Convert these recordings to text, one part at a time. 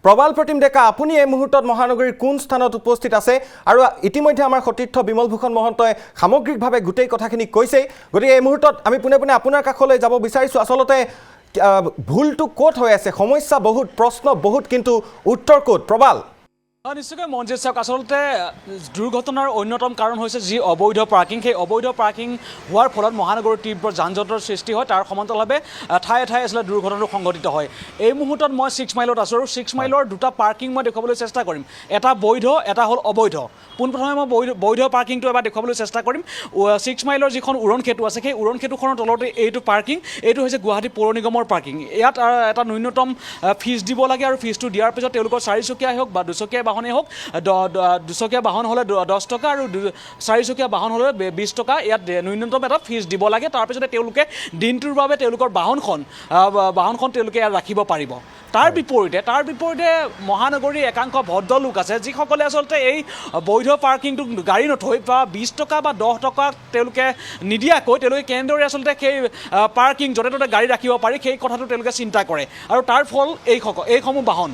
প্ৰবাল প্ৰতিম ডেকা আপুনি এই মুহূৰ্তত মহানগৰীৰ কোন স্থানত উপস্থিত আছে আৰু ইতিমধ্যে আমাৰ সতীৰ্থ বিমল ভূষণ মহন্তই সামগ্ৰিকভাৱে গোটেই কথাখিনি কৈছে গতিকে এই মুহূৰ্তত আমি পুনে পুনে আপোনাৰ কাষলৈ যাব বিচাৰিছো আসলতে ভুলটো ক'ত হৈ আছে সমস্যা বহুত প্ৰশ্ন বহুত কিন্তু উত্তৰ ক'ত প্ৰবাল নিশ্চয়কৈ মঞ্জিত চাওক আসলতে দুৰ্ঘটনাৰ অন্যতম কাৰণ হৈছে যি অবৈধ পাৰ্কিং সেই অবৈধ পাৰ্কিং হোৱাৰ ফলত মহানগৰীৰ তীব্ৰ যান জঁটৰ সৃষ্টি হয় তাৰ সমান্তৰালভাৱে ঠায়ে ঠায়ে আসলে দুৰ্ঘটনাটো সংঘটিত হয় এই মুহূৰ্তত মই 6 মাইলত আছোঁ আৰু 6 মাইলৰ দুটা পাৰ্কিং মই দেখুৱাবলৈ চেষ্টা কৰিম এটা বৈধ এটা হ'ল অবৈধ পোনপ্ৰথমে মই বৈধ পাৰ্কিংটো এবাৰ দেখুৱাবলৈ চেষ্টা কৰিম 6 মাইলৰ যিখন উৰণ সেতু আছে সেই উৰণ সেতুখনৰ তলতে এইটো পাৰ্কিং এইটো হৈছে গুৱাহাটী পৌৰ নিগমৰ পাৰ্কিং ইয়াত এটা ন্যূনতম ফিজ দিব লাগে আৰু ফিজটো দিয়াৰ পিছত তেওঁলোকৰ 4 চকীয়াই হওক বা 2 চকীয়া বাহনেই হওক 2 চকীয়া বাহন হ'লে 10 টকা আৰু 4 চকীয়া বাহন হ'লে 20 টকা ইয়াত ন্যূনতম এটা ফিজ দিব লাগে তাৰপিছতে তেওঁলোকে দিনটোৰ বাবে তেওঁলোকৰ বাহনখন তেওঁলোকে ইয়াত ৰাখিব পাৰিব তাৰ বিপৰীতে মহানগৰীৰ একাংশ ভদ্ৰলোক আছে যিসকলে আচলতে এই বৈধ পাৰ্কিংটো গাড়ী নথৈ বা 20 টকা বা 10 টকা তেওঁলোকে নিদিয়াকৈ তেওঁলোকে কেনেদৰে আচলতে সেই পাৰ্কিং য'তে ত'তে গাড়ী ৰাখিব পাৰি সেই কথাটো তেওঁলোকে চিন্তা কৰে আৰু তাৰ ফল এইসমূহ বাহন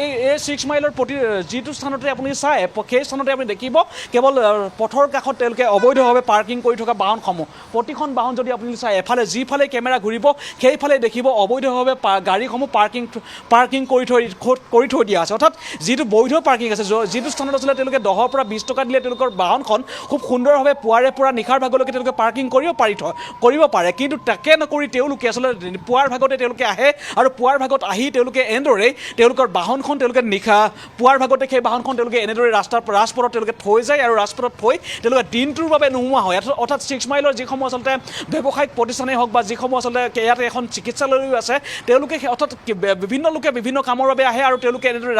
এই 6 মাইলৰ প্ৰতি যিটো স্থানতে আপুনি চাই সেই স্থানতে আপুনি দেখিব কেৱল পথৰ কাষত তেওঁলোকে অবৈধভাৱে পাৰ্কিং কৰি থকা বাহনসমূহ প্ৰতিখন বাহন যদি আপুনি চাই এফালে যিফালে কেমেৰা ঘূৰিব সেইফালে দেখিব অবৈধভাৱে গাড়ীসমূহ পাৰ্কিং কৰি থৈ দিয়া আছে অৰ্থাৎ যিটো বৈধ পাৰ্কিং আছে যিটো স্থানত আচলতে তেওঁলোকে 10 পৰা 20 টকা দিলে তেওঁলোকৰ বাহনখন খুব সুন্দৰভাৱে পুৱাৰে পৰা নিশাৰ ভাগলৈকে তেওঁলোকে পাৰ্কিং কৰিব পাৰে কিন্তু তাকে নকৰি তেওঁলোকে আচলতে পুৱাৰ ভাগতে তেওঁলোকে আহে আৰু পুৱাৰ ভাগত আহি তেওঁলোকে এনেদৰেই তেওঁলোকৰ বাহনখন তেওঁলোকে নিশা পুৱাৰ ভাগতে সেই বাহনখন তেওঁলোকে এনেদৰে ৰাজপথত তেওঁলোকে থৈ যায় আৰু ৰাজপথত থৈ তেওঁলোকে দিনটোৰ বাবে নোহোৱা হয় অৰ্থাৎ 6 মাইলৰ যিসমূহ আচলতে ব্যৱসায়িক প্ৰতিষ্ঠানেই হওক বা যিসমূহ আচলতে ইয়াতে এখন চিকিৎসালয়ো আছে তেওঁলোকে অৰ্থাৎ বিভিন্ন লোকে বিভিন্ন কামৰ বাবে আহে আৰু তেওঁলোকে এনেদৰে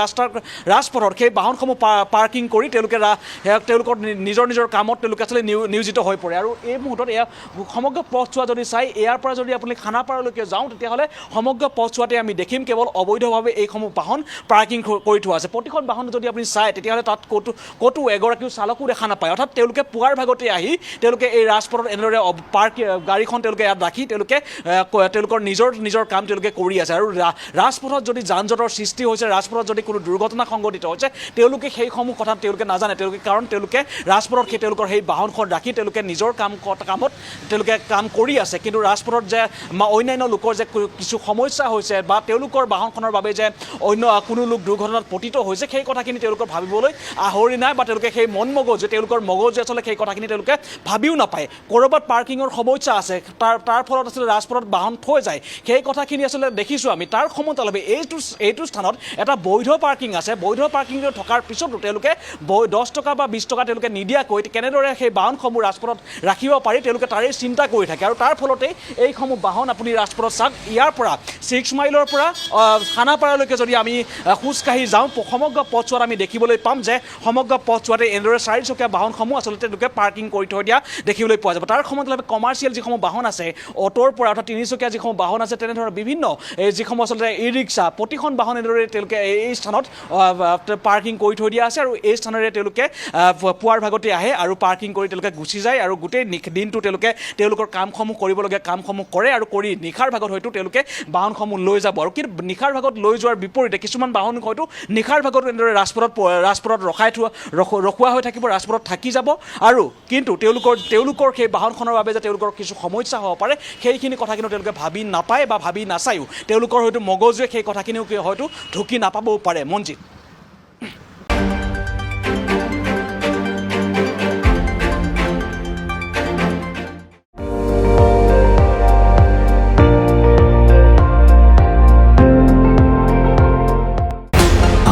ৰাজপথত সেই বাহনসমূহ পাৰ্কিং কৰি তেওঁলোকৰ নিজৰ কামত তেওঁলোকে আচলতে নিয়োজিত হৈ পৰে আৰু এই মুহূৰ্তত এয়া সমগ্ৰ পথছোৱা যদি চাই ইয়াৰ পৰা যদি আপুনি খানাপাৰালৈকে যাওঁ তেতিয়াহ'লে সমগ্ৰ পথছোৱাতে আমি দেখিম কেৱল অবৈধভাৱে এইসমূহ বাহন পাৰ্কিং কৰি থোৱা আছে প্ৰতিখন বাহন যদি আপুনি চাই তেতিয়াহ'লে তাত ক'তো এগৰাকীও চালকো দেখা নাপায় অৰ্থাৎ তেওঁলোকে পুৱাৰ ভাগতে আহি তেওঁলোকে এই ৰাজপথত এনেদৰে গাড়ীখন তেওঁলোকে ইয়াত ৰাখি তেওঁলোকৰ নিজৰ কাম তেওঁলোকে কৰি আছে আৰু ৰাজপথত যদি যান জঁটৰ সৃষ্টি হৈছে ৰাজপথত যদি কোনো দুৰ্ঘটনা সংঘটিত হৈছে তেওঁলোকে সেইসমূহ কথা তেওঁলোকে নাজানে কাৰণ তেওঁলোকে ৰাজপথত তেওঁলোকৰ সেই বাহনখন ৰাখি তেওঁলোকে নিজৰ কামত তেওঁলোকে কাম কৰি আছে কিন্তু ৰাজপথত যে অন্যান্য লোকৰ যে কিছু সমস্যা হৈছে বা তেওঁলোকৰ বাহনখনৰ বাবে যে অন্য কোনো লোক দুৰ্ঘটনাত পতিত হৈছে সেই কথাখিনি তেওঁলোকৰ ভাবিবলৈ আহৰি নাই বা তেওঁলোকে সেই তেওঁলোকৰ মগজু আচলতে সেই কথাখিনি তেওঁলোকে ভাবিও নাপায় ক'ৰবাত পাৰ্কিঙৰ সমস্যা আছে তাৰ ফলত আচলতে ৰাজপথত বাহন থৈ যায় সেই কথাখিনি আচলতে দেখিছোঁ আমি তাৰ সমান্তৰালভাৱে এইটো স্থানত এটা বৈধ পাৰ্কিং আছে বৈধ পাৰ্কিং থকাৰ পিছতো তেওঁলোকে 10 টকা বা 20 টকা তেওঁলোকে নিদিয়াকৈ কেনেদৰে সেই বাহনসমূহ ৰাজপথত ৰাখিব পাৰি তেওঁলোকে তাৰেই চিন্তা কৰি থাকে আৰু তাৰ ফলতেই এইসমূহ বাহন আপুনি ৰাজপথত চাওক ইয়াৰ পৰা 6 মাইলৰ পৰা খানাপাৰালৈকে যদি আমি খোজকাঢ়ি যাওঁ সমগ্ৰ পথছোৱাত আমি দেখিবলৈ পাম যে সমগ্ৰ পথছোৱাতে এনেদৰে 4 চকীয়া বাহনসমূহ আচলতে তেওঁলোকে পাৰ্কিং কৰি থৈ দিয়া দেখিবলৈ পোৱা যাব তাৰ সমান্তৰালভাৱে কমাৰ্চিয়েল যিসমূহ বাহন আছে অ'টোৰ পৰা অৰ্থাৎ 3 চকীয়া যিসমূহ বাহন আছে তেনেধৰণৰ বিভিন্ন যিসমূহ আচলতে ই ৰিক্সা প্ৰতিখন বাহন এনেদৰে তেওঁলোকে এই স্থানত পাৰ্কিং কৰি থৈ দিয়া আছে আৰু এই স্থানেৰে তেওঁলোকে পুৱাৰ ভাগতে আহে আৰু পাৰ্কিং কৰি তেওঁলোকে গুচি যায় আৰু গোটেই দিনটো তেওঁলোকৰ কামসমূহ কৰিবলগীয়া কামসমূহ কৰে আৰু কৰি নিশাৰ ভাগত হয়তো তেওঁলোকে বাহনসমূহ লৈ যাব আৰু কিন্তু নিশাৰ ভাগত লৈ যোৱাৰ বিপৰীতে কিছুমান বাহন হয়তো নিশাৰ ভাগত এনেদৰে ৰাজপথত ৰখোৱা হৈ থাকিব ৰাজপথত থাকি যাব আৰু কিন্তু তেওঁলোকৰ সেই বাহনখনৰ বাবে যে তেওঁলোকৰ কিছু সমস্যা হ'ব পাৰে সেইখিনি কথা কিন্তু তেওঁলোকে ভাবি নাপায় বা ভাবি নাচায়ো তেওঁলোকৰ হয়তো মগজুৱে সেই কথাখিনিও হয়তো ঢুকি নাপাবও পাৰে মঞ্জিত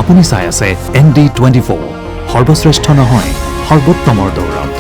আপুনি চাই আছে ND24 সৰ্বশ্ৰেষ্ঠ নহয় সৰ্বোত্তমৰ দৌৰত